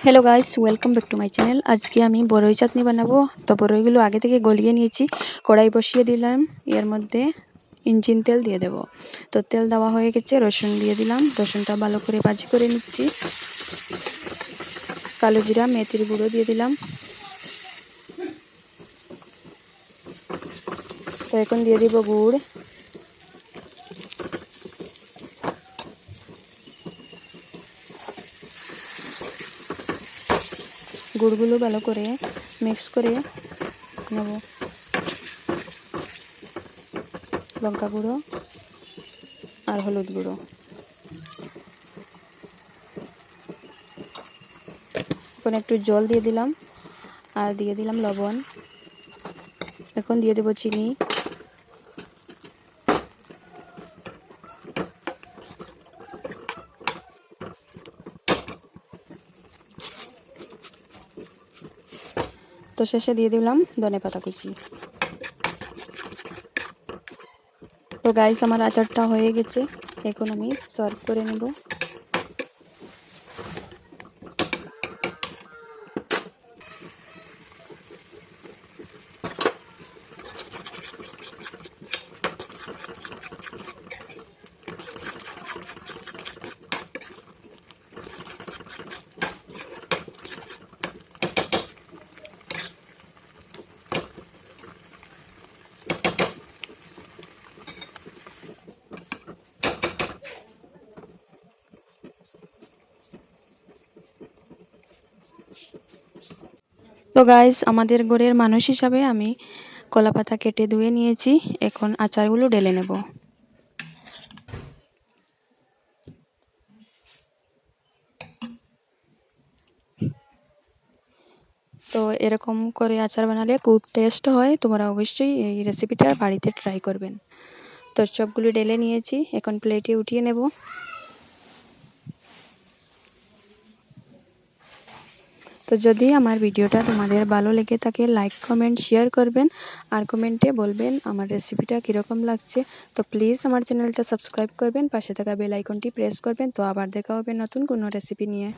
Hello guys, welcome back to my channel. আজকে আমি বড়ই চাটনি বানাবো। তো বড়ইগুলো আগে থেকে গলিয়ে নিয়েছি, কড়াই বসিয়ে দিলাম, এর মধ্যে ইঞ্জিন তেল দিয়ে দেব। তো তেল দেওয়া হয়ে গেছে, রসুন দিয়ে দিলাম, রসুনটা ভালো করে ভাজি করে নিচ্ছি। কালো জিরা মেথির গুঁড়ো দিয়ে দিলাম। তো এখন দিয়ে দিব গুড়, গুড়গুলো ভালো করে মিক্স করে নেব। লঙ্কা গুঁড়ো আর হলুদ গুঁড়ো, এখন একটু জল দিয়ে দিলাম আর দিয়ে দিলাম লবণ। এখন দিয়ে দেব চিনি, তো শেষে দিয়ে দিলাম ধনেপাতা কুচি। তো গাইস, আমার আচারটা হয়ে গেছে, এখন আমি সার্ভ করে নেব। তো গাইস, আমাদের ঘরের মানুষ হিসাবে আমি কলা পাতা কেটে ধুয়ে নিয়েছি, এখন আচারগুলো ঢেলে নেব। তো এরকম করে আচার বানালে খুব টেস্ট হয়, তোমরা অবশ্যই এই রেসিপিটা বাড়িতে ট্রাই করবেন। তো সবগুলো ঢেলে নিয়েছি, এখন প্লেটে উঠিয়ে নেব। তো যদি আমার ভিডিওটা তোমাদের ভালো লেগে থাকে, লাইক কমেন্ট শেয়ার করবেন আর কমেন্টে বলবেন আমার রেসিপিটা কীরকম লাগছে। তো প্লিজ আমার চ্যানেলটা সাবস্ক্রাইব করবেন, পাশে থাকা বেল আইকনটি প্রেস করবেন। তো আবার দেখা হবে নতুন কোনো রেসিপি নিয়ে।